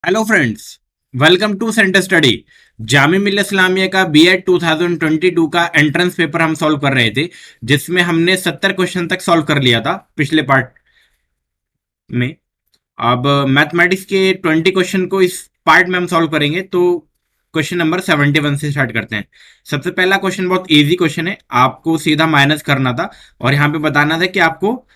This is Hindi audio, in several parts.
Hello friends, welcome to center study. Jamia Millia Islamia का बीएड 2022 का एंट्रेंस पेपर हम सॉल्व कर रहे थे, जिसमें हमने 70 क्वेश्चन तक सॉल्व कर लिया था पिछले पार्ट में। अब मैथमेटिक्स के 20 क्वेश्चन को इस पार्ट में हम सॉल्व करेंगे, तो क्वेश्चन नंबर 71 से स्टार्ट करते हैं। सबसे पहला क्वेश्चन बहुत इजी क्वेश्चन है, आपको सीधा माइनस करना था और यहाँ पे बताना था कि आपको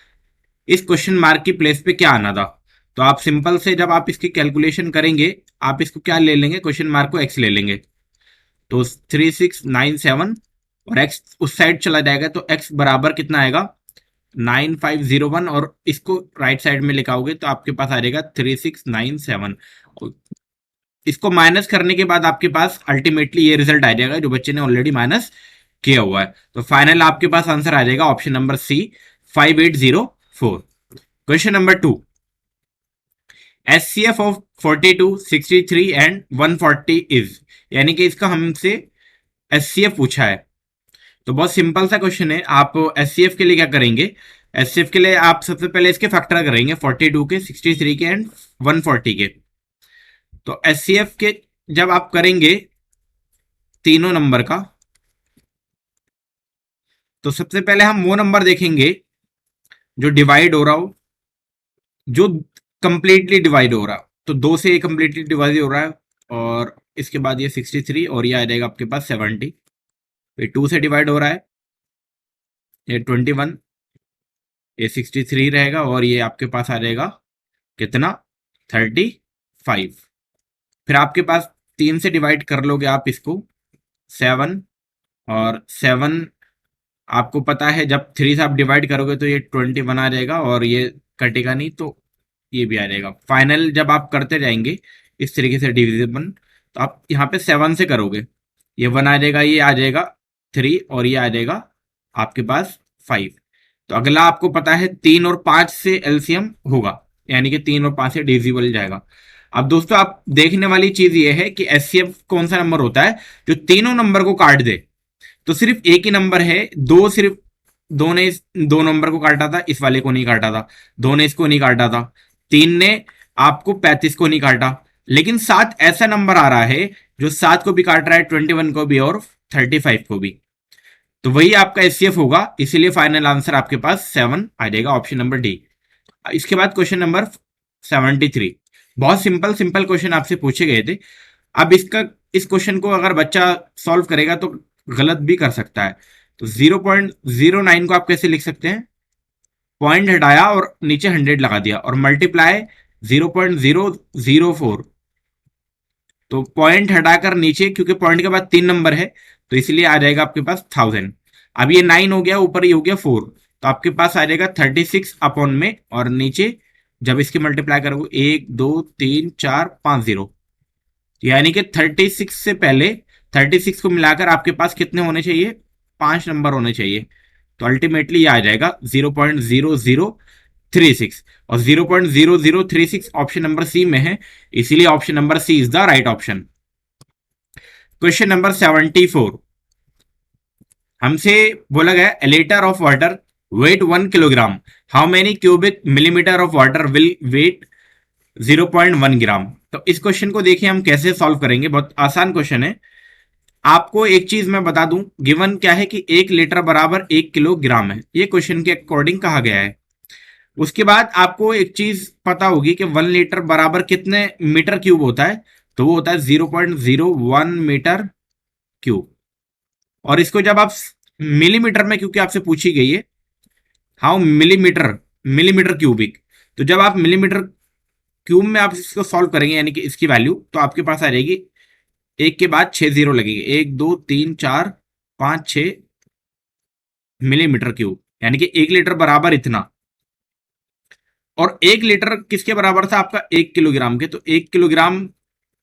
इस क्वेश्चन मार्क की प्लेस पे क्या आना था। तो आप सिंपल से जब आप इसकी कैलकुलेशन करेंगे, आप इसको क्या ले लेंगे, क्वेश्चन मार्क को एक्स ले लेंगे। तो 3697 और एक्स उस साइड चला जाएगा, तो एक्स बराबर कितना आएगा 9501, और इसको राइट साइड में लिखाओगे तो आपके पास आ जाएगा 3697। इसको माइनस करने के बाद आपके पास अल्टीमेटली ये रिजल्ट आ जाएगा जो बच्चे ने ऑलरेडी माइनस किया हुआ है। तो फाइनल आपके पास आंसर आ जाएगा option number C, 5804। Question number 2, HCF of 42, 63 and 140 is, यानी कि इसका हमसे एचसीएफ पूछा है। तो बहुत सिंपल सा क्वेश्चन है। आप एचसीएफ के लिए क्या करेंगे, एचसीएफ के लिए आप सबसे पहले इसके फैक्टर करेंगे 42 के, 63 के एंड 140 के। तो एचसीएफ के जब आप करेंगे तीनों नंबर का, तो सबसे पहले हम वो नंबर देखेंगे जो डिवाइड हो रहा हो, जो कंप्लीटली डिवाइड हो रहा हो। तो दो से ये कंप्लीटली डिवाइड हो रहा है, और इसके बाद ये 63 और ये आ जाएगा आपके पास 70। ये 2 से डिवाइड हो रहा है, ये 21, ये 63 रहेगा, और ये आपके पास आ जाएगा कितना 35। फिर आपके पास 3 से डिवाइड कर लोगे आप इसको 7, और 7 आपको पता है जब 3 से आप डिवाइड करोगे तो ये 21 आ जाएगा, और ये कटेगा नहीं तो ये भी आ जाएगा। फाइनल जब आप करते जाएंगे इस तरीके से डिविजिबल, तो आप यहाँ पे 7 से करोगे, ये 1 आ जाएगा, ये आ जाएगा 3, और ये आ जाएगा आपके पास 5। तो अगला आपको पता है 3 और 5 से एलसीएम होगा, यानी कि 3 और 5 से डिविजिबल जाएगा। अब दोस्तों आप देखने वाली चीज ये है कि एचसीएफ कौन सा नंबर होता है जो तीनों नंबर को काट दे। तो सिर्फ एक ही नंबर है, दो सिर्फ दो ने इस दो नंबर को काटा था, इस वाले को नहीं काटा था। दो ने इसको नहीं काटा था, 3 ने आपको 35 को नहीं काटा, लेकिन 7 ऐसा नंबर आ रहा है जो 7 को भी काट रहा है, 21 को भी और 35 को भी। तो वही आपका एचसीएफ होगा, इसीलिए फाइनल आंसर आपके पास 7 आ जाएगा, ऑप्शन नंबर डी। इसके बाद क्वेश्चन नंबर 73। बहुत सिंपल सिंपल क्वेश्चन आपसे पूछे गए थे। अब इस क्वेश्चन को अगर बच्चा सॉल्व करेगा तो गलत भी कर सकता है। तो 0.09 को आप कैसे लिख सकते हैं, पॉइंट हटाया और नीचे 100 लगा दिया, और मल्टीप्लाई 0.004। तो पॉइंट हटाकर नीचे, क्योंकि पॉइंट के बाद 3 नंबर है तो इसलिए आ जाएगा आपके पास 1000। अब ये 9 हो गया, ऊपर ही हो गया 4, तो आपके पास आ जाएगा 36 अपॉन में, और नीचे जब इसके मल्टीप्लाई करोगे 1 2 3 4 5 0, यानी कि 36 से पहले 36 को मिलाकर आपके पास कितने होने चाहिए, 5 नंबर होने चाहिए। तो अल्टीमेटली ये आ जाएगा 0.0036, और 0.0036 ऑप्शन नंबर सी में है, इसीलिए option number C is the right option. Question number 74, हमसे बोला गया a litre of water weight 1 kilogram, how many cubic millimetre of water will weight 0.1 gram. तो इस क्वेश्चन को देखिए हम कैसे सॉल्व करेंगे, बहुत आसान क्वेश्चन है। आपको एक चीज मैं बता दूं, गिवन क्या है कि 1 लीटर बराबर 1 किलोग्राम है, ये क्वेश्चन के अकॉर्डिंग कहा गया है। उसके बाद आपको एक चीज पता होगी कि 1 लीटर बराबर कितने मीटर क्यूब होता है, तो वो होता है 0.01 मीटर क्यूब। और इसको जब आप मिलीमीटर में, क्योंकि आपसे पूछी गई है हाउ मिलीमीटर मिलीमीटर क्यूबिक, तो जब आप मिलीमीटर क्यूब में आप इसको सॉल्व करेंगे, यानी कि इसकी वैल्यू, तो आपके पास आ जाएगी एक के बाद 6 जीरो लगेंगे, 1 2 3 4 5 6 मिलीमीटर क्यूब, यानी कि 1 लीटर बराबर इतना। और 1 लीटर किसके बराबर था आपका, 1 किलोग्राम के। तो 1 किलोग्राम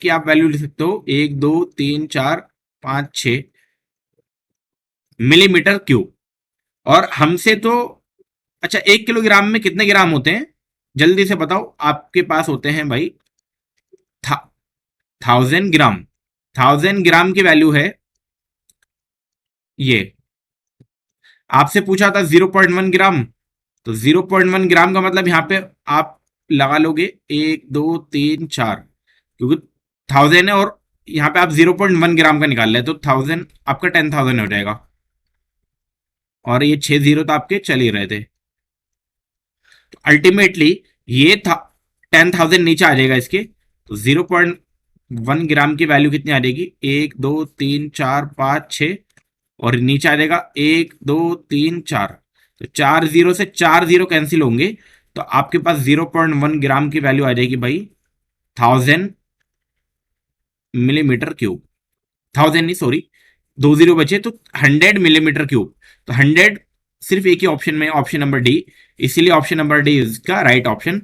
की आप वैल्यू लिख सकते हो 1 2 3 4 5 6 मिलीमीटर क्यूब। और हमसे तो, अच्छा 1 किलोग्राम में कितने ग्राम होते हैं, जल्दी से बताओ। आपके पास होते हैं भाई 1000 ग्राम। 1000 ग्राम की वैल्यू है ये। आपसे पूछा था 0.1 ग्राम, तो 0.1 ग्राम का मतलब यहां पे आप लगा लोगे 1 2 3 4, क्योंकि 1000 है और यहाँ पे आप 0.1 ग्राम का निकाल रहे हैं, तो 1000 आपका 10,000 हो जाएगा, और ये 6 जीरो तो आपके चल ही रहे थे। तो अल्टीमेटली ये था 10,000 नीचे आ जाएगा इसके, तो 0.1 ग्राम की वैल्यू कितनी आ जाएगी, 1 2 3 4 5 6, और नीचे आ जाएगा 1 2 3 4, तो 4 जीरो से 4 जीरो कैंसिल होंगे, तो आपके पास 0.1 ग्राम की वैल्यू आ जाएगी भाई 1000 मिलीमीटर क्यूब। 1000 नहीं, सॉरी, 2 जीरो बचे, तो 100 मिलीमीटर क्यूब। तो 100 सिर्फ एक ही ऑप्शन में, ऑप्शन नंबर डी, इसीलिए ऑप्शन नंबर डी इसका राइट ऑप्शन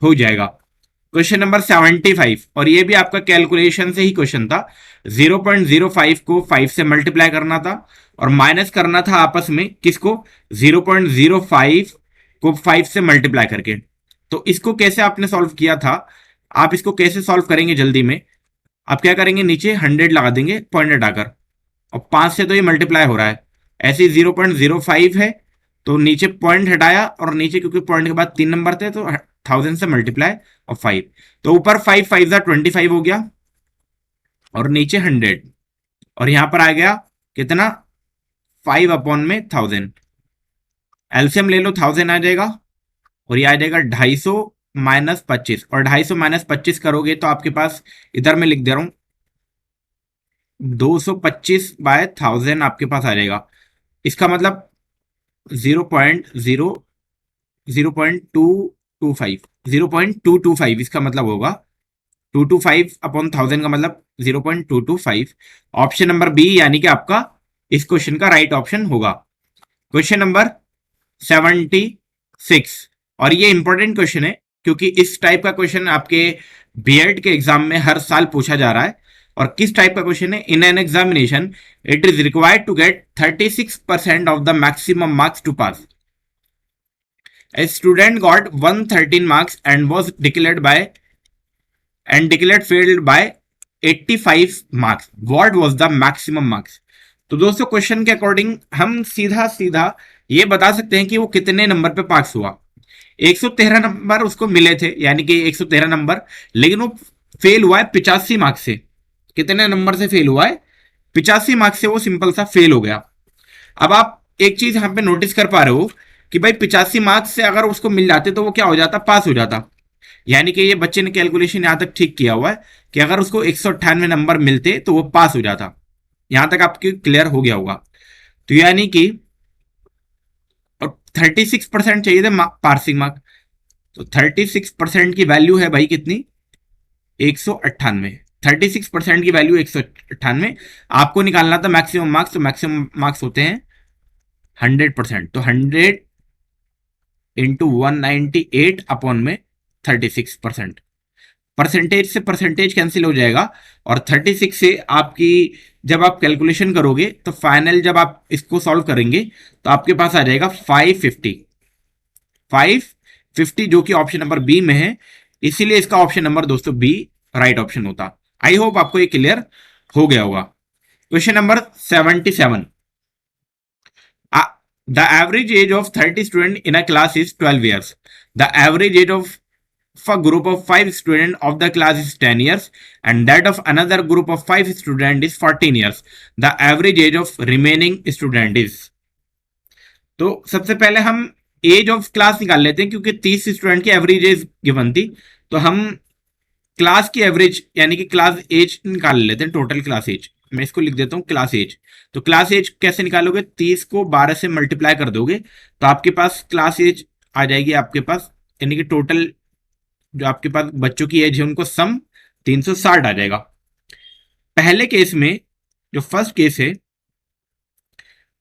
हो जाएगा। क्वेश्चन नंबर 75, और ये भी आपका कैलकुलेशन से ही क्वेश्चन था। 0.05 को 5 से मल्टीप्लाई करना था और माइनस करना था आपस में किसको, 0.05 को 5 से मल्टीप्लाई करके। तो इसको कैसे आपने सॉल्व किया था, आप इसको कैसे सॉल्व करेंगे जल्दी में, आप क्या करेंगे, नीचे 100 लगा देंगे पॉइंट हटाकर, और 5 से तो ये मल्टीप्लाई हो रहा है, ऐसे 0.05 है तो नीचे पॉइंट हटाया, और नीचे क्योंकि पॉइंट के बाद 3 नंबर थे तो 1000 से मल्टीप्लाई और 5, तो ऊपर 5 5 25 हो गया, और नीचे 100, और यहां पर आ गया कितना, 5/1000। एलसीएम ले लो, 1000 आ जाएगा, और ये आ जाएगा 250 - 25, और 250 - 25 करोगे तो आपके पास, इधर मैं लिख दे रहा हूं, 225/1000 आपके पास आ जाएगा। इसका मतलब 0.225 इसका मतलब होगा, 225/1000 का मतलब 0.225। ऑप्शन नंबर बी यानी कि आपका इस क्वेश्चन का राइट ऑप्शन होगा। क्वेश्चन नंबर 76, और ये इंपॉर्टेंट क्वेश्चन है क्योंकि इस टाइप का क्वेश्चन आपके बीएड के एग्जाम में हर साल पूछा जा रहा है। और किस टाइप का क्वेश्चन है, in an examination it is required to get 36% of the maximum marks to pass. A student got 113 marks and was declared failed by 85 marks. What was the maximum marks? तो दोस्तों क्वेश्चन के अकॉर्डिंग हम सीधा सीधा ये बता सकते हैं कि वो कितने नंबर पे पास हुआ। 113 नंबर उसको मिले थे, यानी कि 113 नंबर, लेकिन वो फेल हुआ है 85 मार्क्स से। कितने नंबर से फेल हुआ है, 85 मार्क्स से वो सिंपल सा फेल हो गया। अब आप एक चीज यहाँ पे नोटिस कर पा रहे हो कि भाई 85 मार्क्स से अगर उसको मिल जाते तो वो क्या हो जाता, पास हो जाता। यानी कि ये बच्चे ने कैलकुलेशन यहां तक ठीक किया हुआ है कि अगर उसको 198 नंबर मिलते तो वो पास हो जाता। यहां तक आपके क्लियर हो गया होगा। तो यानी कि 36% चाहिए थे पासिंग मार्क, तो 36% की वैल्यू है भाई कितनी, 198। 36% की वैल्यू 198, आपको निकालना था मैक्सिमम मार्क्स, तो मैक्सिमम मार्क्स होते हैं 100%, तो 100 इंटू 198/36%। परसेंटेज से परसेंटेज कैंसिल हो जाएगा, और 36 से आपकी जब आप कैलकुलेशन करोगे तो फाइनल जब आप इसको सॉल्व करेंगे तो आपके पास आ जाएगा 550 जो कि ऑप्शन नंबर बी में है, इसीलिए इसका ऑप्शन नंबर दोस्तों बी राइट ऑप्शन होता। आई होप आपको ये क्लियर हो गया होगा। Question number 77, the average age of 30 students in a class is 12 years. The average age of a group of 5 students of the class is 10 years, and that of another group of 5 students is 14 years. The average age of remaining student is. तो सबसे पहले हम एज ऑफ क्लास निकाल लेते हैं, क्योंकि 30 स्टूडेंट की एवरेज एज गिवन थी, तो हम क्लास की एवरेज यानी कि क्लास एज निकाल लेते हैं, टोटल क्लास एज। मैं इसको लिख देता हूं क्लास एज। तो क्लास एज कैसे निकालोगे, 30 को 12 से मल्टीप्लाई कर दोगे तो आपके पास क्लास एज आ जाएगी आपके पास, यानी कि टोटल जो आपके पास बच्चों की एज है उनको सम 360 आ जाएगा। पहले केस में जो फर्स्ट केस है,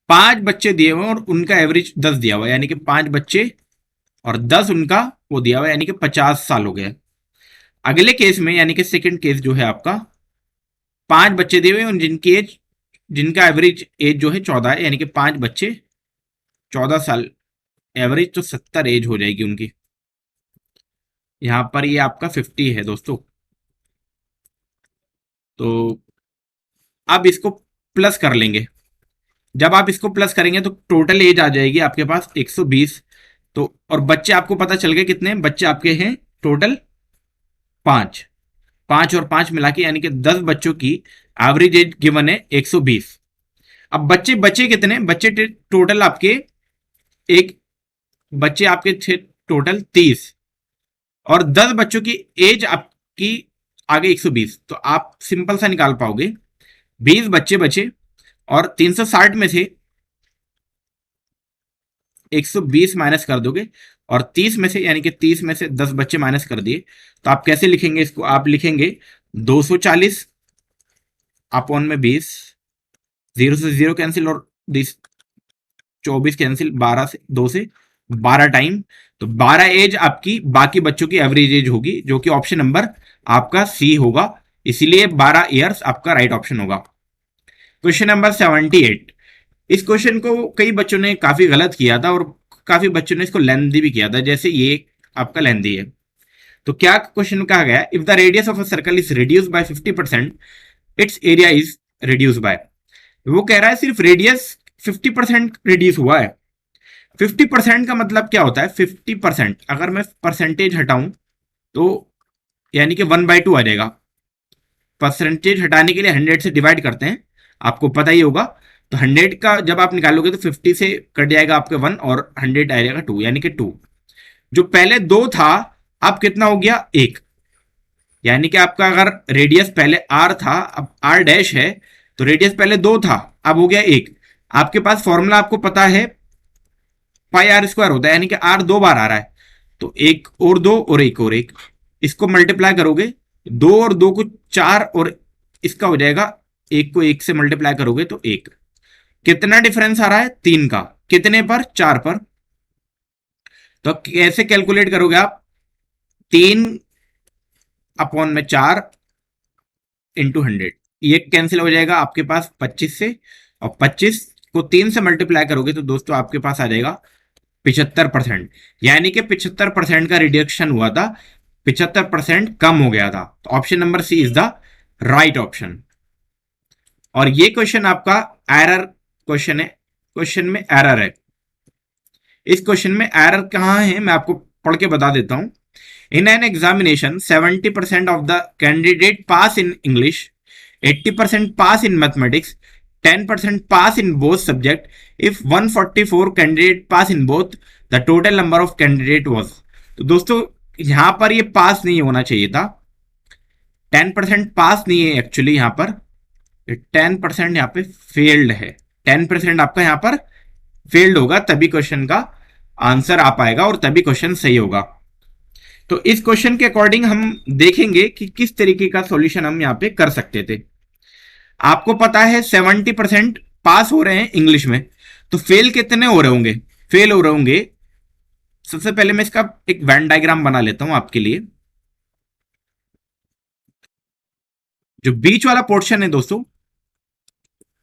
5 बच्चे दिए हुए और उनका एवरेज 10 दिया हुआ, यानी कि 5 बच्चे और 10 उनका वो दिया हुआ, यानी कि 50 साल हो गए। अगले केस में यानी कि सेकंड केस जो है आपका, 5 बच्चे दिए हुए जिनकी एज, जिनका एवरेज एज जो है 14 है, यानी कि 5 बच्चे 14 साल, एवरेज तो 70 एज हो जाएगी उनकी। यहां पर ये आपका 50 है दोस्तों। तो अब इसको प्लस कर लेंगे, जब आप इसको प्लस करेंगे तो टोटल एज आ जाएगी आपके पास 120। तो और बच्चे आपको पता चल गए कितने बच्चे आपके हैं टोटल, 5 5 और 5 मिला के, यानी कि 10 बच्चों की एवरेज एज गिवन है 120। अब बच्चे बचे कितने, बच्चे टोटल आपके एक बच्चे आपके थे टोटल 30, और 10 बच्चों की एज आपकी आगे 120, तो आप सिंपल सा निकाल पाओगे 20 बच्चे बचे और 360 में से 120 माइनस कर दोगे, और 30 में से, यानी कि 30 में से 10 बच्चे माइनस कर दिए, तो आप कैसे लिखेंगे इसको, आप लिखेंगे 240 अपॉन में 20, 0 से 0 कैंसिल और 24 कैंसिल, 12 से 2 से 12 टाइम, तो 12 एज आपकी बाकी बच्चों की एवरेज एज होगी, जो कि ऑप्शन नंबर आपका सी होगा, इसीलिए 12 ईयर्स आपका राइट ऑप्शन होगा। क्वेश्चन नंबर 78, इस क्वेश्चन को कई बच्चों ने काफी गलत किया था और काफी बच्चों ने इसको लेंथी भी किया था, जैसे ये आपका लेंथी है। तो क्या क्वेश्चन कहा गया, if the radius of a circle is reduce by 50%, it's area is reduce by. वो कह रहा है सिर्फ रेडियस 50% रिड्यूस हुआ है। 50% का मतलब क्या होता है, 50% अगर मैं परसेंटेज हटाऊं तो यानी कि 1/2 आ जाएगा। परसेंटेज हटाने के लिए 100 से डिवाइड करते हैं, आपको पता ही होगा। तो 100 का जब आप निकालोगे तो 50 से कट जाएगा आपके 1 और 100 आ जाएगा 2, यानी कि 2। जो पहले 2 था अब कितना हो गया 1, यानी कि आपका अगर रेडियस पहले r था, अब r डैश है, तो रेडियस पहले 2 था अब हो गया 1। आपके पास फॉर्मूला आपको पता है पाई आर स्क्वायर होता है, यानी कि r 2 बार आ रहा है, तो 1 और 2 और 1 और 1, इसको मल्टीप्लाई करोगे 2 और 2 को 4, और इसका हो जाएगा 1 को 1 से मल्टीप्लाई करोगे तो 1। कितना डिफरेंस आ रहा है 3 का, कितने पर 4 पर। तो कैसे कैलकुलेट करोगे आप, 3 अपॉन में 4 इंटू 100, ये कैंसिल हो जाएगा आपके पास 25 से, और 25 को 3 से मल्टीप्लाई करोगे तो दोस्तों आपके पास आ जाएगा 75%, यानी कि 75% का रिडक्शन हुआ था, 75% कम हो गया था। तो option number C is the right option. और ये क्वेश्चन आपका एरर क्वेश्चन है, क्वेश्चन में एरर है। इस क्वेश्चन में एरर कहां है मैं आपको पढ़ के बता देता हूं। इन an examination 70% of the candidate pass in English, 80% pass in mathematics, 10% pass in both subject, if 144 candidate pass in both, the total number of candidate was. तो दोस्तों यहां पर ये पास नहीं होना चाहिए था, 10% पास नहीं है एक्चुअली, यहां पर 10% यहां पे फेल्ड है, 10% आपका यहां पर फेल्ड होगा, तभी क्वेश्चन का आंसर आ पाएगा और तभी क्वेश्चन सही होगा। तो इस क्वेश्चन के अकॉर्डिंग हम देखेंगे कि किस तरीके का सॉल्यूशन हम यहां पे कर सकते थे। आपको पता है 70% पास हो रहे हैं इंग्लिश में, तो फेल कितने हो रहे होंगे, फेल हो रहे होंगे, सबसे पहले मैं इसका एक वेन डायग्राम बना लेता हूं आपके लिए। जो बीच वाला पोर्शन है दोस्तों,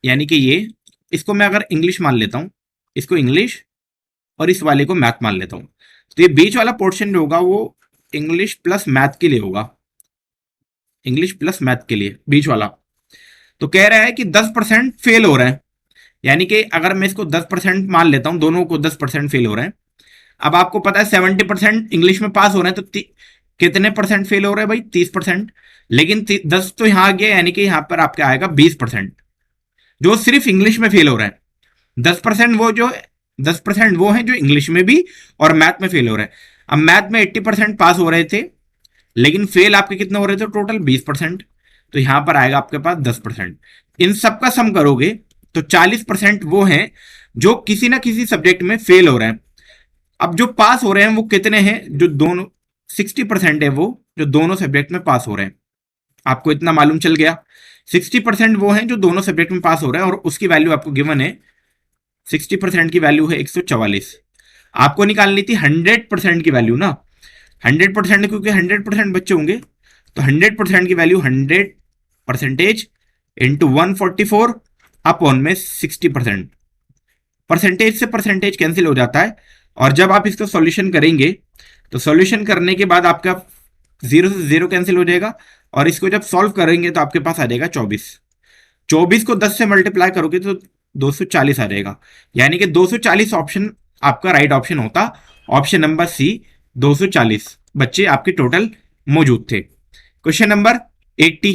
यानी कि ये, इसको मैं अगर इंग्लिश मान लेता हूं, इसको इंग्लिश और इस वाले को मैथ मान लेता हूं, तो ये बीच वाला पोर्शन जो होगा वो इंग्लिश प्लस मैथ के लिए होगा, इंग्लिश प्लस मैथ के लिए बीच वाला। तो कह रहा है कि 10% फेल हो रहे हैं, यानी कि अगर मैं इसको 10% मान लेता हूं, दोनों को 10% फेल हो रहे हैं। अब आपको पता है 70% इंग्लिश में पास हो रहे हैं, तो कितने परसेंट फेल हो रहे हैं भाई, 30%। लेकिन 10 तो यहां आ गया, यानी कि यहां पर आपका आएगा 20% जो सिर्फ इंग्लिश में फेल हो रहे हैं। 10% वो जो 10% वो हैं जो इंग्लिश में भी और मैथ में फेल हो रहे हैं। अब मैथ में 80% पास हो रहे थे, लेकिन फेल आपके कितने हो रहे थे, टोटल 20%, तो यहां पर आएगा आपके पास 10%। इन सबका सम करोगे तो 40% वो हैं जो किसी ना किसी सब्जेक्ट में फेल हो रहे हैं। अब जो पास हो रहे हैं वो कितने हैं, जो दोनों 60% है वो जो दोनों सब्जेक्ट में पास हो रहे हैं। आपको इतना मालूम चल गया, 60% वो हैं जो दोनों सब्जेक्ट में पास हो रहे हैं, और उसकी वैल्यू आपको गिवन है, 60% की वैल्यू है 144। आपको निकालनी थी 100% की वैल्यू ना, 100%, क्योंकि 100% बच्चे होंगे, तो 100% की वैल्यू 100% इंटू 144 अपॉन में 60%। परसेंटेज से परसेंटेज कैंसिल हो जाता है, और जब आप इसका सॉल्यूशन करेंगे तो सॉल्यूशन करने के बाद आपका 0 से 0 कैंसिल हो जाएगा, और इसको जब सॉल्व करेंगे तो आपके पास आ जाएगा 24। 24 को 10 से मल्टीप्लाई करोगे तो 240 आ जाएगा, यानी कि 240 ऑप्शन आपका राइट ऑप्शन होता, ऑप्शन नंबर सी 240 बच्चे आपके टोटल मौजूद थे। Question number 80।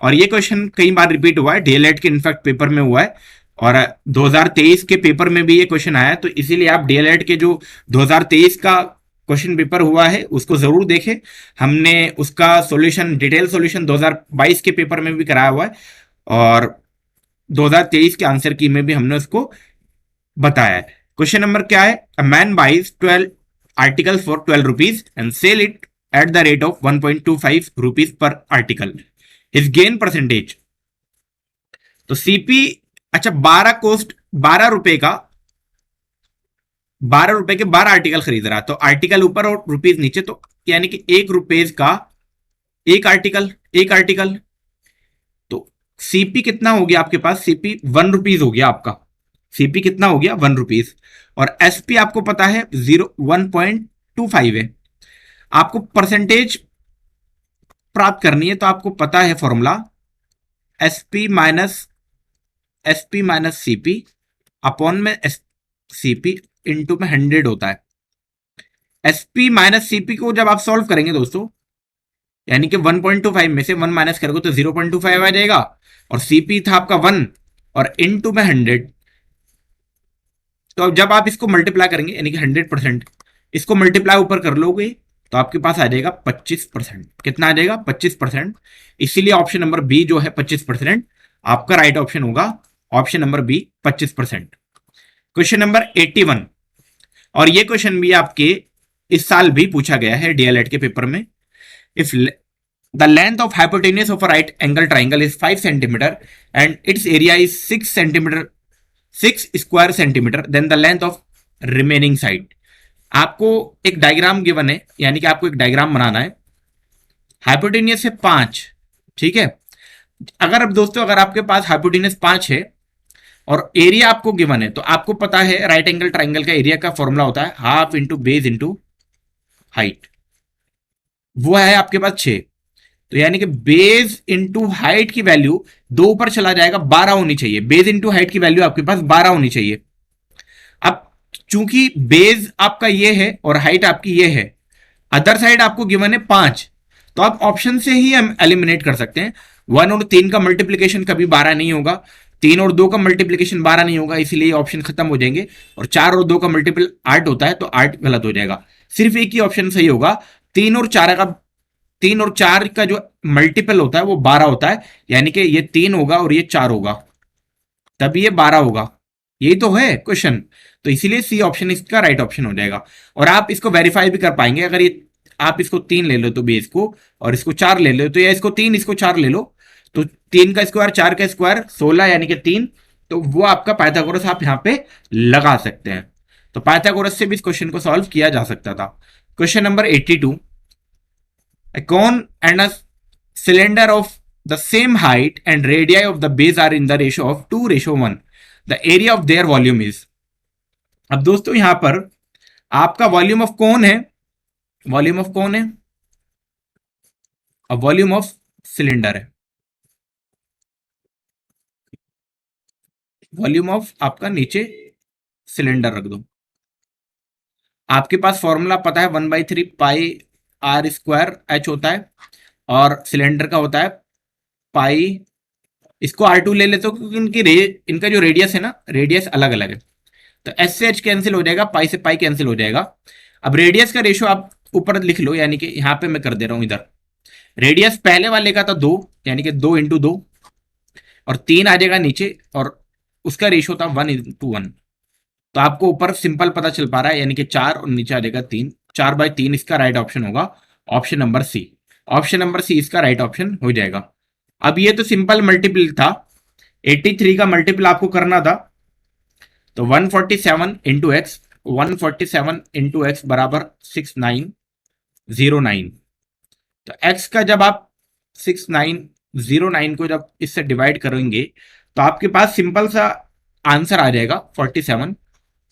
और ये क्वेश्चन कई बार रिपीट हुआ है, डीएलएड के इनफैक्ट पेपर में हुआ है, और 2023 के पेपर में भी ये क्वेश्चन आया है, तो इसीलिए आप डीएलएड के जो 2023 का क्वेश्चन पेपर हुआ है उसको जरूर देखें। हमने उसका सॉल्यूशन, डिटेल सॉल्यूशन 2022 के पेपर में भी कराया हुआ है, और 2023 के आंसर की में भी हमने उसको बताया है। क्वेश्चन नंबर क्या है? A man buys 12 articles for 12 rupees and sell it at the rate of 1.25 rupees per article, his gain percentage. तो सीपी, अच्छा 12 रुपए का, 12 रुपए के 12 आर्टिकल खरीद रहा, तो आर्टिकल ऊपर और रुपीज नीचे, तो यानी कि 1 रुपीज का एक आर्टिकल। तो सीपी कितना हो गया आपके पास? सीपी 1 रुपीज हो गया आपका। सीपी कितना हो गया? 1 रुपीज। और एसपी आपको पता है 1.25 है। आपको परसेंटेज प्राप्त करनी है, तो आपको पता है formula, SP minus CP upon में सीपी इंटू में 100 होता है। एसपी माइनस सीपी को जब आप सॉल्व करेंगे दोस्तों, यानी कि 1.25 में से 1 माइनस करोगे तो 0.25 आ जाएगा, और सीपी था आपका 1 और इनटू में 100। तो अब जब आप इसको मल्टीप्लाई करेंगे, यानी कि 100%, इसको मल्टीप्लाई ऊपर कर लोगे तो आपके पास आ जाएगा 25%। कितना आ जाएगा? 25%। इसीलिए ऑप्शन नंबर बी जो है 25% आपका राइट ऑप्शन होगा। Option number B 25%। Question number 81, और ये क्वेश्चन भी आपके इस साल भी पूछा गया है डीएलएड के पेपर में। If the length of hypotenuse of a right angle triangle is 5 centimeter and its area is 6 square centimeter, then the length of remaining side। आपको एक डायग्राम गिवन है, यानी कि आपको एक डायग्राम बनाना है। हाइपोटेनियस है 5, ठीक है। अगर अब दोस्तों, अगर आपके पास हाइपोटेनियस 5 है और एरिया आपको गिवन है, तो आपको पता है राइट एंगल ट्राइंगल का एरिया का फॉर्मूला होता है half into base into height. वो है आपके पास 6, तो यानी कि बेस इंटू हाइट की वैल्यू 2 ऊपर चला जाएगा, 12 होनी चाहिए। बेस इंटू हाइट की वैल्यू आपके पास 12 होनी चाहिए। अब चूंकि बेस आपका ये है और हाइट आपकी ये है, अदर साइड आपको गिवन है 5, तो आप ऑप्शन से ही हम एलिमिनेट कर सकते हैं। 1 और 3 का मल्टीप्लीकेशन कभी 12 नहीं होगा, 3 और 2 का मल्टीप्लीकेशन 12 नहीं होगा, इसीलिए ऑप्शन खत्म हो जाएंगे। और 4 और 2 का मल्टीपल 8 होता है, तो 8 गलत हो जाएगा। सिर्फ एक ही ऑप्शन सही होगा, 3 और 4 का जो मल्टीपल होता है वो 12 होता है, यानी कि ये 3 होगा और ये 4 होगा, तभी ये 12 होगा। यही तो है क्वेश्चन, तो इसीलिए सी ऑप्शन इसका राइट ऑप्शन हो जाएगा। और आप इसको वेरीफाई भी कर पाएंगे, अगर ये आप इसको 3 ले लो तो बेस को, और इसको 4 ले लो तो, या इसको 3 इसको 4 ले लो तो 3 का स्क्वायर 4 का स्क्वायर 16, यानी कि 3, तो वो आपका पाइथागोरस आप यहां पे लगा सकते हैं। तो पाइथागोरस से भी इस क्वेश्चन को सॉल्व किया जा सकता था। Question number 82, a cone and a cylinder of the same height and radii of the base are in the ratio of 2:1, the area of their volume is। अब दोस्तों यहां पर आपका वॉल्यूम ऑफ कौन है? वॉल्यूम ऑफ कौन है? अब वॉल्यूम ऑफ सिलेंडर है। वॉल्यूम ऑफ आपका नीचे सिलेंडर रख दो। आपके पास फॉर्मूला पता है 1/3 पाई आर स्क्वायर एच होता है, और सिलेंडर का होता है पाई, इसको R2 ले लेते हो क्योंकि इनका जो रेडियस है ना, रेडियस अलग अलग है, तो एस से एच कैंसिल हो जाएगा, पाई से पाई कैंसिल हो जाएगा। अब रेडियस का रेशियो आप ऊपर लिख लो, यानी कि यहां पे मैं कर दे रहा हूं इधर। रेडियस पहले वाले का था 2, यानी कि 2 × 2, और 3 आ जाएगा नीचे, और उसका रेशियो था 1:1। तो आपको ऊपर सिंपल पता चल पा रहा है, यानी कि 4 और नीचे आ जाएगा 3, 4/3 इसका राइट ऑप्शन होगा। Option number C, option number C इसका राइट ऑप्शन हो जाएगा। अब ये तो सिंपल मल्टीपल था, 83 का मल्टीपल आपको करना था, तो 147 इंटू एक्स, 147 इंटू एक्स बराबर 6909। तो एक्स का जब आप 6909 को जब इससे डिवाइड करेंगे तो आपके पास सिंपल सा आंसर आ जाएगा 47।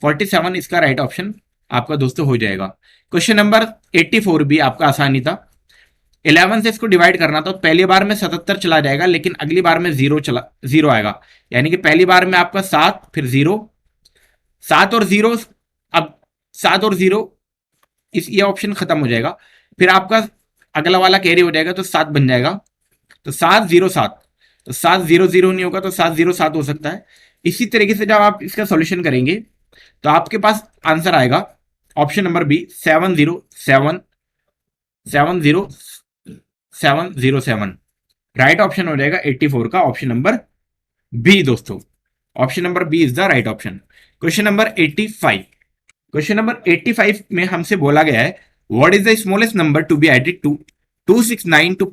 47 इसका राइट ऑप्शन आपका दोस्तों हो जाएगा। क्वेश्चन नंबर 84 भी आपका आसानी था। 11 से इसको डिवाइड करना, तो पहली बार में 77 चला जाएगा, लेकिन अगली बार में 0 आएगा, यानी कि पहली बार में आपका 7 फिर 0, 7 और 0, अब 7 और 0 ये ऑप्शन खत्म हो जाएगा, फिर आपका अगला वाला कैरी हो जाएगा तो 7 बन जाएगा, तो 707, तो 700 नहीं होगा तो 707 हो सकता है। इसी तरीके से जब आप इसका सॉल्यूशन करेंगे तो आपके पास आंसर आएगा option number B 707 right option हो जाएगा 84 का ऑप्शन नंबर बी दोस्तों। Option number B is the right option. Question number 85, question number 85 में हमसे बोला गया है what is the smallest number to be added to 269 to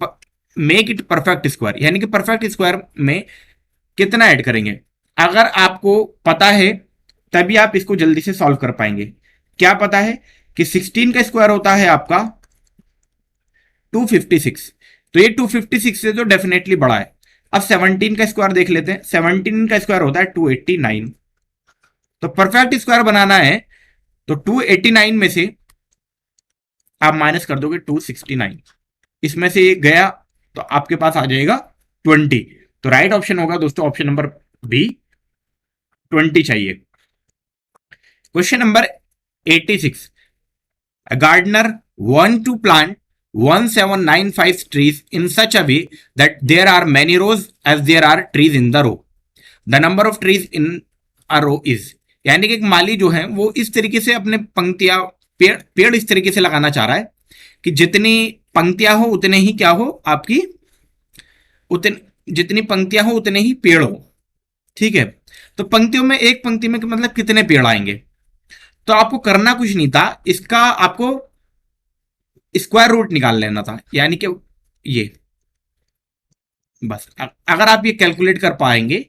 make it perfect square, यानी कि परफेक्ट स्क्वायर में कितना ऐड करेंगे। अगर आपको पता है तभी आप इसको जल्दी से सॉल्व कर पाएंगे। क्या पता है कि 16 का स्क्वायर होता है आपका 256, तो ये 256 से तो डेफिनेटली बड़ा है। अब 17 का स्क्वायर देख लेते हैं, 17 का स्क्वायर होता है 289, तो परफेक्ट स्क्वायर बनाना है तो 289 में से आप माइनस कर दोगे 269, इसमें से एक गया तो आपके पास आ जाएगा 20। तो राइट ऑप्शन होगा दोस्तों ऑप्शन नंबर बी 20 चाहिए। Question number 86, a gardener want to plant 1795 trees in such a way that there are many rows as there are trees in the row. The number of trees in a row is, यानी कि एक माली जो है वो इस तरीके से अपने पंक्तियां पेड़ इस तरीके से लगाना चाह रहा है कि जितनी पंक्तियां हो उतने ही क्या हो आपकी, जितनी पंक्तियां हो उतने ही पेड़ हो। ठीक है, तो पंक्तियों में एक पंक्ति में मतलब कितने पेड़ आएंगे। तो आपको करना कुछ नहीं था, इसका आपको स्क्वायर रूट निकाल लेना था, यानी कि ये बस अगर आप ये कैलकुलेट कर पाएंगे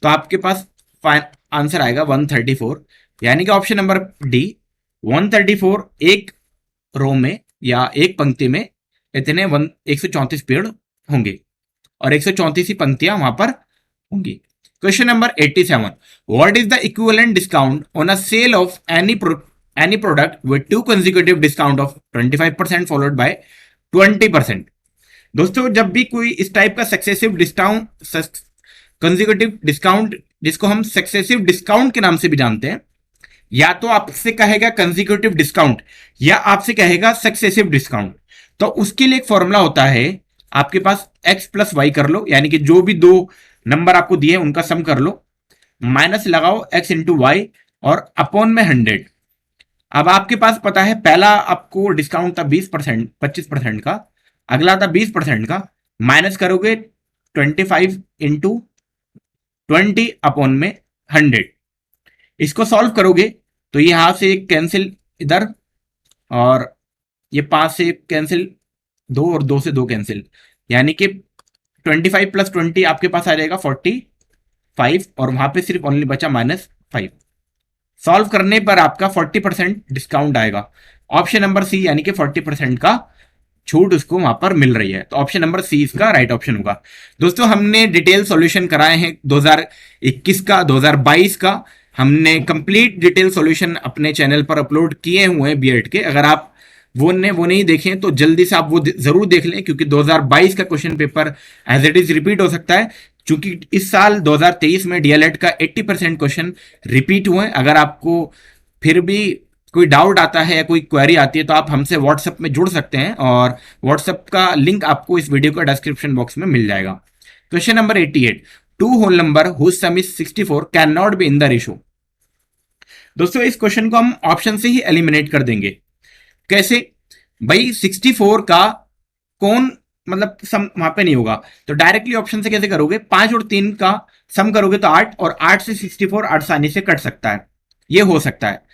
तो आपके पास आंसर आएगा 134, यानी कि ऑप्शन नंबर डी 134 एक रो में या एक पंक्ति में इतने 134 पेड़ होंगे और 134 ही पंक्तियां वहां पर होंगी। Question number 87, what is the equivalent discount on a sale of any product with two consecutive discount of 25% followed by 20%। दोस्तों जब भी कोई इस टाइप का सक्सेसिव डिस्काउंट, कंसेक्यूटिव डिस्काउंट जिसको हम सक्सेसिव डिस्काउंट के नाम से भी जानते हैं, या तो आपसे कहेगा कंसेक्यूटिव डिस्काउंट या आपसे कहेगा सक्सेसिव डिस्काउंट, तो उसके लिए एक फॉर्मूला होता है आपके पास x प्लस वाई कर लो, यानी कि जो भी दो नंबर आपको दिए उनका सम कर लो, माइनस लगाओ x इंटू वाई और अपॉन में 100। अब आपके पास पता है पहला आपको डिस्काउंट था 20%, 25% का, अगला था 20% का, माइनस करोगे 25 इंटू 20 अपॉन में 100। इसको सॉल्व करोगे तो यहां से एक कैंसिल इधर और ये 5 से कैंसिल, 2 और 2 से 2 कैंसिल, यानी कि 25 प्लस 20 आपके पास आ जाएगा 45 और वहां पे सिर्फ ओनली बचा -5। सॉल्व करने पर आपका 40% डिस्काउंट आएगा, ऑप्शन नंबर सी, यानी कि 40% का छूट उसको वहां पर मिल रही है। तो ऑप्शन नंबर सी इसका राइट ऑप्शन होगा। दोस्तों हमने डिटेल सॉल्यूशन कराए हैं 2021 का, 2022 का, हमने कंप्लीट डिटेल सॉल्यूशन अपने चैनल पर अपलोड किए हुए हैं बीएड के। अगर आप वो नहीं देखें तो जल्दी से आप वो जरूर देख लें, क्योंकि 2022 का question paper as it is repeat हो सकता है, क्योंकि इस साल 2023 में डीएलएड का 80% क्वेश्चन रिपीट हुए। अगर आपको फिर भी कोई डाउट आता है या कोई क्वेरी आती है तो आप हमसे व्हाट्सएप में जुड़ सकते हैं और व्हाट्सएप का लिंक आपको इस वीडियो का डिस्क्रिप्शन बॉक्स में मिल जाएगा। Question number 88, 2 whole number whose sum is 64 can not be in the ratio. दोस्तों इस क्वेश्चन को हम ऑप्शन से ही एलिमिनेट कर देंगे। कैसे भाई, 64 का कौन मतलब सम वहां पे नहीं होगा, तो डायरेक्टली ऑप्शन से कैसे करोगे, 5 और 3 का सम करोगे तो 8, और 8 से 64 आसानी से कट सकता है, ये हो सकता है।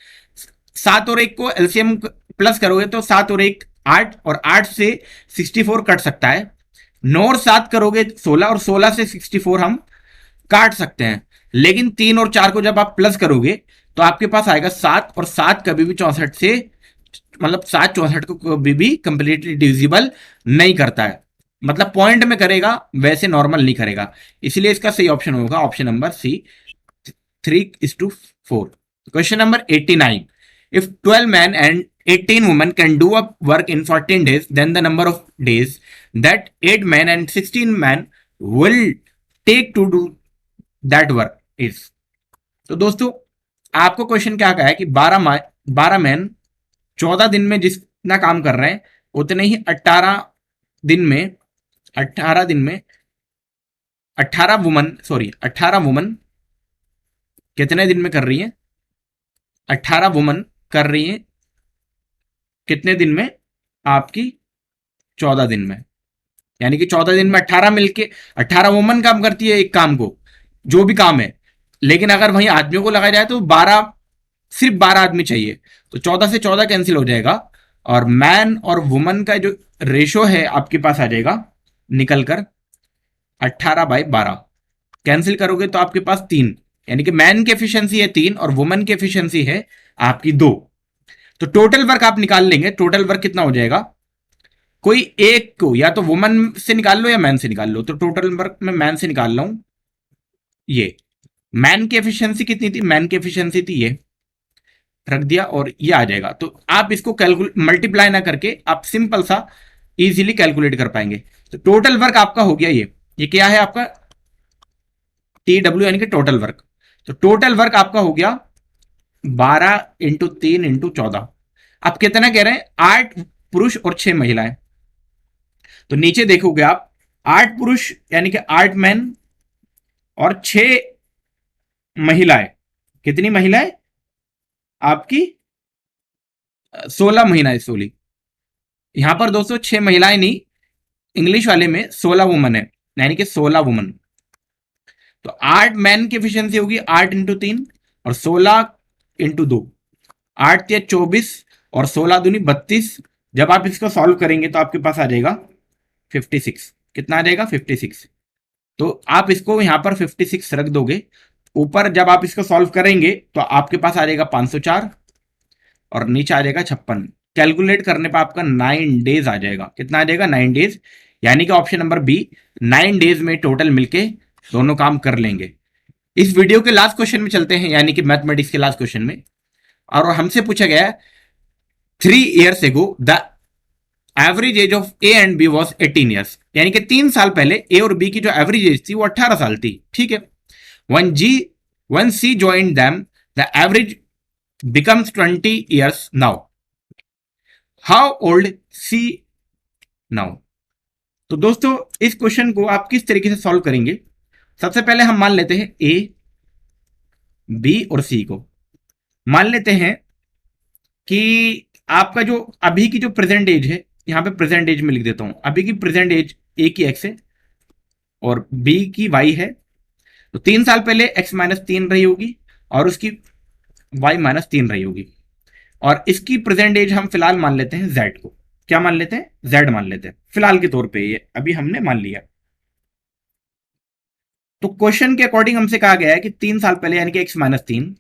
7 और 1 को एलसीएम प्लस करोगे तो 7 और 1 8, और 8 से 64 कट सकता है। 9 और 7 करोगे 16, और 16 से 64 हम काट सकते हैं। लेकिन 3 और 4 को जब आप प्लस करोगे तो आपके पास आएगा 7, और 7 कभी भी 64 से मतलब 7 64 को कभी भी कंप्लीटली डिविजिबल नहीं करता है, मतलब पॉइंट में करेगा वैसे नॉर्मल नहीं करेगा, इसलिए इसका सही ऑप्शन होगा option number C 3:4। Question number 89, if 12 men and 18 women can do a work in 14 days, then the number of days that 8 men and 16 men will take to do that work is। तो दोस्तों आपको क्वेश्चन क्या कहा है कि 12 मैन 14 दिन में जितना काम कर रहे हैं उतने ही 18 दिन में 18 दिन में 18 वुमन कितने दिन में कर रही है? 18 वुमन कर रही है कितने दिन में? आपकी 14 दिन में। यानी कि 14 दिन में 18 मिलके 18 वुमन काम करती है एक काम को, जो भी काम है। लेकिन अगर वहीं आदमियों को लगाया जाए तो 12, सिर्फ 12 आदमी चाहिए, तो 14 से 14 कैंसिल हो जाएगा और मैन और वुमन का जो रेशो है आपके पास आ जाएगा निकल कर 18/12। कैंसिल करोगे तो आपके पास 3, यानी कि मैन की एफिशिएंसी है 3 और वुमन की एफिशिएंसी है आपकी 2। तो टोटल वर्क आप निकाल लेंगे। टोटल वर्क कितना हो जाएगा? कोई एक को या तो वुमन से निकाल लो या मैन से निकाल लो। तो टोटल वर्क में मैन से निकाल रहा हूं। ये मैन की एफिशिएंसी कितनी थी? मैन की एफिशिएंसी थी ये, रख दिया और ये आ जाएगा। तो आप इसको कैलकुलेट मल्टीप्लाई ना करके आप सिंपल सा इजीली कैलकुलेट कर पाएंगे। तो टोटल वर्क आपका हो गया ये क्या है आपका? TW यानी कि टोटल वर्क। तो टोटल वर्क आपका हो गया 12 इंटू 3 इंटू 14। आप कितना कह रहे हैं? 8 पुरुष और 6 महिलाएं। तो नीचे देखोगे आप 8 पुरुष यानी कि 8 मैन और 6 महिलाएं। कितनी महिलाएं? आपकी 16 महिलाएं। 16 यहां पर दोस्तों 6 महिलाएं नहीं, इंग्लिश वाले में 16 वुमन है, यानी कि 16 वुमन। तो 8 मैन की एफिशिएंसी होगी 8 इंटू 3 और 16 इंटू 2, 8 या 24 और 16 दूनी 32। जब आप इसको सॉल्व करेंगे तो आपके पास आ जाएगा 56। कितना आ जाएगा? 56। तो आप इसको यहां पर 56 रख दोगे। ऊपर जब आप इसको सॉल्व करेंगे तो आपके पास आ जाएगा 504 और नीचे आ जाएगा 56। कैलकुलेट करने पर आपका 9 डेज आ जाएगा। कितना आ जाएगा? 9 डेज। यानी कि ऑप्शन नंबर बी 9 डेज में टोटल मिलके दोनों काम कर लेंगे। इस वीडियो के लास्ट क्वेश्चन में चलते हैं, यानी कि मैथमेटिक्स के लास्ट क्वेश्चन में। और हमसे पूछा गया है 3 years ago the average age of A and B was 18 years. यानी कि 3 साल पहले ए और बी की जो एवरेज एज थी वो 18 साल थी। ठीक है। One C join them the average becomes 20 years now. How old C now? तो दोस्तों इस क्वेश्चन को आप किस तरीके से सॉल्व करेंगे? सबसे पहले हम मान लेते हैं ए, बी और सी को। मान लेते हैं कि आपका जो अभी की जो प्रेजेंट एज है, यहां पे प्रेजेंट एज में लिख देता हूं। अभी की प्रेजेंट एज ए की एक्स है और बी की वाई है। तो 3 साल पहले x-3 रही होगी और उसकी y-3 रही होगी। और इसकी प्रेजेंट एज हम फिलहाल मान लेते हैं z को। क्या मान लेते हैं? z मान लेते हैं फिलहाल के तौर पे, ये अभी हमने मान लिया। तो क्वेश्चन के अकॉर्डिंग हमसे कहा गया है कि 3 साल पहले यानी कि x-3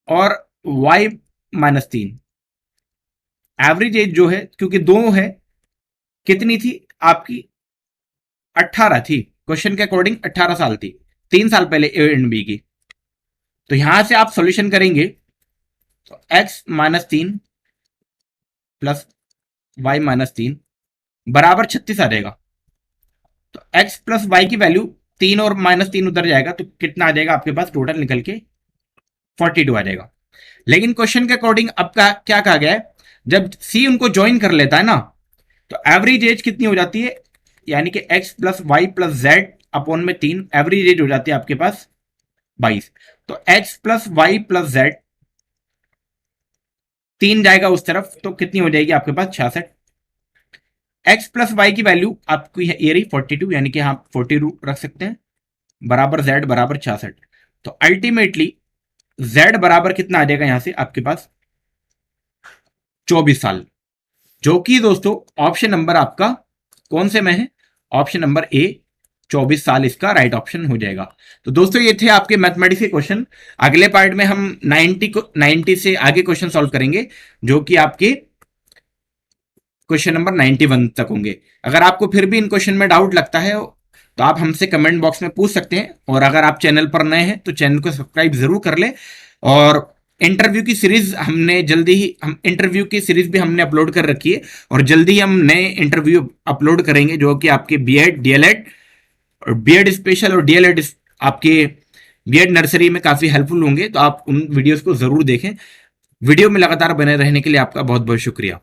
और y-3 एवरेज एज जो है, क्योंकि दो है, कितनी थी आपकी? 18 थी। क्वेश्चन के अकॉर्डिंग 18 साल थी 3 साल पहले ए एंड बी की। तो यहां से आप सॉल्यूशन करेंगे तो x-3 प्लस y-3 बराबर 36 आ जाएगा। तो x प्लस वाई की वैल्यू 3 और -3 उधर जाएगा तो कितना आ जाएगा आपके पास? टोटल निकल के 42 आ जाएगा। लेकिन क्वेश्चन के अकॉर्डिंग अब क्या कहा गया है? जब सी उनको ज्वाइन कर लेता है ना, तो एवरेज एज कितनी हो जाती है? यानी कि x plus Y plus Z upon में 3, एवरेज एज हो जाती है आपके पास 22। तो x plus Y plus Z 3 जाएगा उस तरफ तो कितनी हो जाएगी आपके पास? 66। x प्लस वाई की वैल्यू आपकी ये रही 42, यानी कि आप 42 रख सकते हैं बराबर z बराबर 66। तो अल्टीमेटली z बराबर कितना आ जाएगा यहां से आपके पास? 24 साल, जो कि दोस्तों ऑप्शन नंबर आपका कौन से में है? ऑप्शन नंबर ए 24 साल इसका राइट ऑप्शन हो जाएगा। तो दोस्तों ये थे आपके मैथमेटिक्स के क्वेश्चन। अगले पार्ट में हम 90 से आगे क्वेश्चन सॉल्व करेंगे, जो कि आपके क्वेश्चन नंबर 91 तक होंगे। अगर आपको फिर भी इन क्वेश्चन में डाउट लगता है तो आप हमसे कमेंट बॉक्स में पूछ सकते हैं। और अगर आप चैनल पर नए हैं तो चैनल को सब्सक्राइब जरूर कर ले। और इंटरव्यू की सीरीज हमने जल्दी ही इंटरव्यू की सीरीज भी हमने अपलोड कर रखी है और जल्दी हम नए इंटरव्यू अपलोड करेंगे, जो कि आपके बीएड, डीएलएड और बीएड स्पेशल और डीएलएड आपके बीएड नर्सरी में काफी हेल्पफुल होंगे। तो आप उन वीडियोस को जरूर देखें। वीडियो में लगातार बने रहने के लिए आपका बहुत बहुत शुक्रिया।